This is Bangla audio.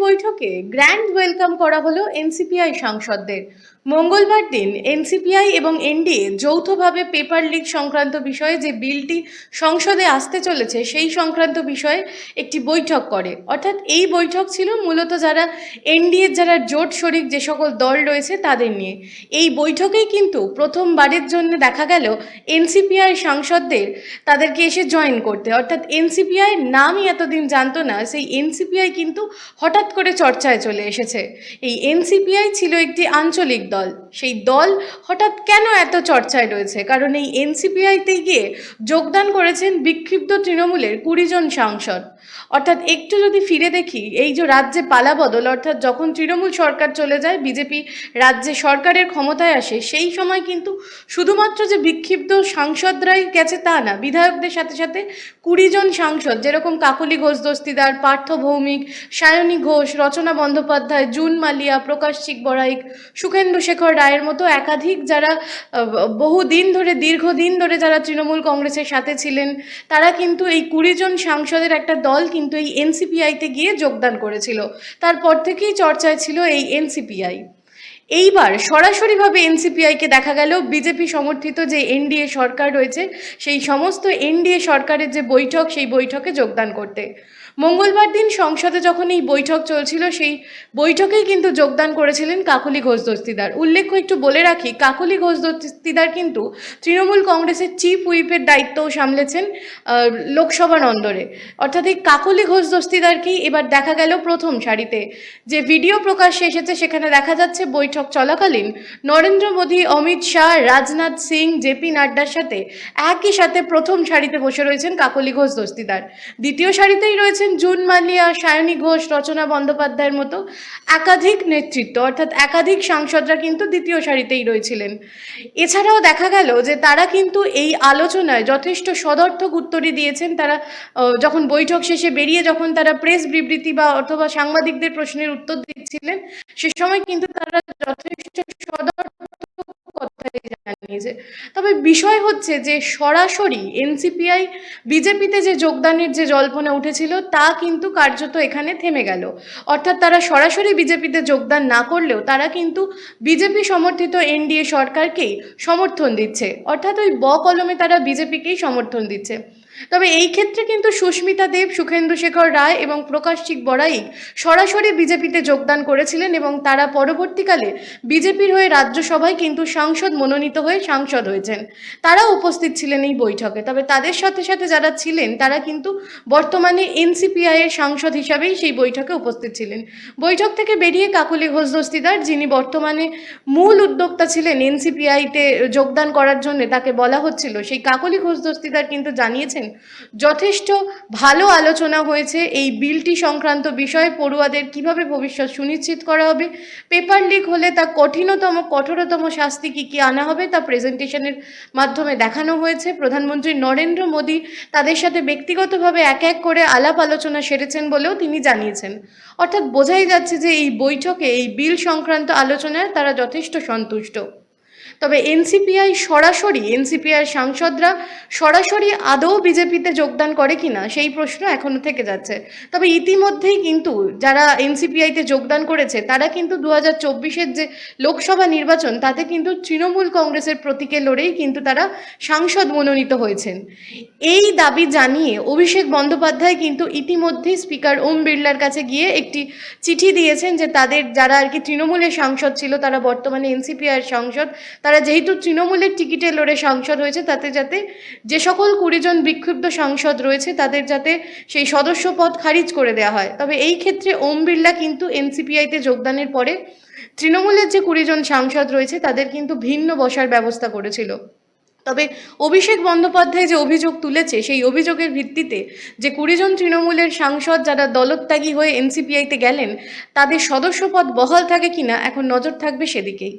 বৈঠকে গ্র্যান্ড ওয়েলকাম করা হলো এনসিপিআই সাংসদদের। মঙ্গলবার দিন এনসিপিআই এবং এনডিএ যৌথভাবে পেপার লিক সংক্রান্ত বিষয়ে যে বিলটি সংসদে আসতে চলেছে সেই সংক্রান্ত বিষয়ে একটি বৈঠক করে। অর্থাৎ এই বৈঠক ছিল মূলত যারা এনডিএর যারা জোট শরিক যে সকল দল রয়েছে তাদের নিয়ে। এই বৈঠকেই কিন্তু প্রথমবারের জন্য দেখা গেল এনসিপিআই সাংসদদের তাদেরকে এসে জয়েন করতে। অর্থাৎ এনসিপিআই নামই এতদিন জানতো না, সেই এনসিপিআই কিন্তু হঠাৎ করে চর্চায় চলে এসেছে। এই এনসিপিআই ছিল একটি আঞ্চলিক দল, সেই দল হঠাৎ কেন এত চর্চায় রয়েছে? কারণ এই এনসিপিআইতে গিয়ে যোগদান করেছেন বিক্ষিপ্ত তৃণমূলের 20 জন সাংসদ। অর্থাৎ একটু যদি ফিরে দেখি, এই যে রাজ্যে পালাবদল, অর্থাৎ যখন তৃণমূল সরকার চলে যায়, বিজেপি রাজ্যে সরকারের ক্ষমতায় আসে, সেই সময় কিন্তু শুধুমাত্র যে বিক্ষিপ্ত সাংসদরাই গেছে তা না, বিধায়কদের সাথে সাথে 20 জন সাংসদ, যেরকম কাকলি ঘোষ দস্তিদার, পার্থ ভৌমিক, সায়নী ঘোষ, রচনা বন্দ্যোপাধ্যায়, জুন মালিয়া, প্রকাশচিক বড়াইক, সুখেন্দু শেখর রায়ের মতো একাধিক যারা দীর্ঘদিন ধরে যারা তৃণমূল কংগ্রেসের সাথে ছিলেন, তারা কিন্তু এই 20 জন সাংসদের একটা দল কিন্তু এই এনসিপিআইতে গিয়ে যোগদান করেছিল। তারপর থেকেই চর্চায় ছিল এই এনসিপিআই। এইবার সরাসরিভাবে এনসিপিআইকে দেখা গেল বিজেপি সমর্থিত যে এনডিএ সরকার রয়েছে, সেই সমস্ত এনডিএ সরকারের যে বৈঠক, সেই বৈঠকে যোগদান করতে। মঙ্গলবার দিন সংসদে যখন এই বৈঠক চলছিল, সেই বৈঠকেই কিন্তু যোগদান করেছিলেন কাকলি ঘোষ দস্তিদার। উল্লেখ্য একটু বলে রাখি, কাকলি ঘোষ দস্তিদার কিন্তু তৃণমূল কংগ্রেসের চিফ হুইপের দায়িত্বও সামলেছেন লোকসভা নন্দরে। অর্থাৎ এই কাকলি ঘোষ দস্তিদারকেই এবার দেখা গেল প্রথম সারিতে। যে ভিডিও প্রকাশ্যে এসেছে সেখানে দেখা যাচ্ছে বৈঠক চলাকালীন নরেন্দ্র মোদী, অমিত শাহ, রাজনাথ সিং, জেপি নাড্ডার সাথে একই সাথে প্রথম সারিতে বসে রয়েছেন কাকলি ঘোষ দস্তিদার। দ্বিতীয় সারিতেই রয়েছেন জুন মালিয়া, সায়নী ঘোষ, রচনা বন্দ্যোপাধ্যায়ের মতো একাধিক নেতৃত্ব, অর্থাৎ একাধিক সাংসদরা কিন্তু দ্বিতীয় সারিতেই রয়েছিলেন। এছাড়াও দেখা গেল যে তারা কিন্তু এই আলোচনায় যথেষ্ট সদর্থক উত্তরই দিয়েছেন। তারা যখন বৈঠক শেষে বেরিয়ে যখন তারা প্রেস বিবৃতি বা অথবা সাংবাদিকদের প্রশ্নের উত্তর দিচ্ছিলেন, সে সময় কিন্তু তারা যথেষ্ট সদর্থক কথাই জানিয়েছে। তবে বিষয় হচ্ছে যে সরাসরি এনসিপিআই বিজেপিতে যে যোগদানের যে জল্পনা উঠেছিল তা কিন্তু কার্যত এখানে থেমে গেল। অর্থাৎ তারা সরাসরি বিজেপিতে যোগদান না করলেও তারা কিন্তু বিজেপি সমর্থিত এনডিএ সরকারকেই সমর্থন দিচ্ছে। অর্থাৎ ওই কলমে তারা বিজেপিকেই সমর্থন দিচ্ছে। তবে এই ক্ষেত্রে কিন্তু সুস্মিতা দেব, সুখেন্দু শেখর রায় এবং প্রকাশচিক বড়াইক সরাসরি বিজেপিতে যোগদান করেছিলেন এবং তারা পরবর্তীকালে বিজেপির হয়ে রাজ্যসভায় কিন্তু সাংসদ মনোনীত হয়ে সাংসদ হয়েছেন। তারা উপস্থিত ছিলেন এই বৈঠকে। তবে তাদের সাথে সাথে যারা ছিলেন তারা কিন্তু বর্তমানে এনসিপিআই এর সাংসদ হিসাবেই সেই বৈঠকে উপস্থিত ছিলেন। বৈঠক থেকে বেরিয়ে কাকলি ঘোষ দস্তিদার, যিনি বর্তমানে মূল উদ্যোক্তা ছিলেন এনসিপিআইতে যোগদান করার জন্য, তাকে বলা হচ্ছিল, সেই কাকলি ঘোষ দস্তিদার কিন্তু জানিয়েছেন যথেষ্ট ভালো আলোচনা হয়েছে এই বিলটি সংক্রান্ত বিষয়ে। পড়ুয়াদের কিভাবে ভবিষ্যৎ সুনিশ্চিত করা হবে, পেপার লিক হলে তা কঠোরতম শাস্তি কি আনা হবে তা প্রেজেন্টেশনের মাধ্যমে দেখানো হয়েছে। প্রধানমন্ত্রী নরেন্দ্র মোদী তাদের সাথে ব্যক্তিগতভাবে এক এক করে আলাপ আলোচনা সেরেছেন বলেও তিনি জানিয়েছেন। অর্থাৎ বোঝাই যাচ্ছে যে এই বৈঠকে এই বিল সংক্রান্ত আলোচনায় তারা যথেষ্ট সন্তুষ্ট। তবে এনসিপিআই সাংসদরা সরাসরি আদৌ বিজেপিতে যোগদান করে কিনা সেই প্রশ্ন এখনো থেকে যাচ্ছে। তবে ইতিমধ্যেই কিন্তু যারা এনসিপিআইতে যোগদান করেছে তারা কিন্তু 2024-এর যে লোকসভা নির্বাচন তাতে কিন্তু তৃণমূল কংগ্রেসের প্রতীকে লড়েই কিন্তু তারা সাংসদ মনোনীত হয়েছেন। এই দাবি জানিয়ে অভিষেক বন্দ্যোপাধ্যায় কিন্তু ইতিমধ্যেই স্পিকার ওম বিড়লার কাছে গিয়ে একটি চিঠি দিয়েছেন যে তাদের যারা আর কি তৃণমূলের সাংসদ ছিল তারা বর্তমানে এনসিপিআইয়ের সাংসদ, তারা যেহেতু তৃণমূলের টিকিটে লড়ে সাংসদ হয়েছে, তাতে যাতে যে সকল 20 জন বিক্ষুব্ধ সাংসদ রয়েছে তাদের যাতে সেই সদস্য পদ খারিজ করে দেওয়া হয়। তবে এই ক্ষেত্রে ওম বিড়লা কিন্তু এনসিপিআইতে যোগদানের পরে তৃণমূলের যে 20 জন সাংসদ রয়েছে তাদের কিন্তু ভিন্ন বসার ব্যবস্থা করেছিল। তবে অভিষেক বন্দ্যোপাধ্যায় যে অভিযোগ তুলেছে সেই অভিযোগের ভিত্তিতে যে 20 জন তৃণমূলের সাংসদ যারা দলত্যাগী হয়ে এনসিপিআইতে গেলেন তাদের সদস্যপদ বহাল থাকে কিনা এখন নজর থাকবে সেদিকেই।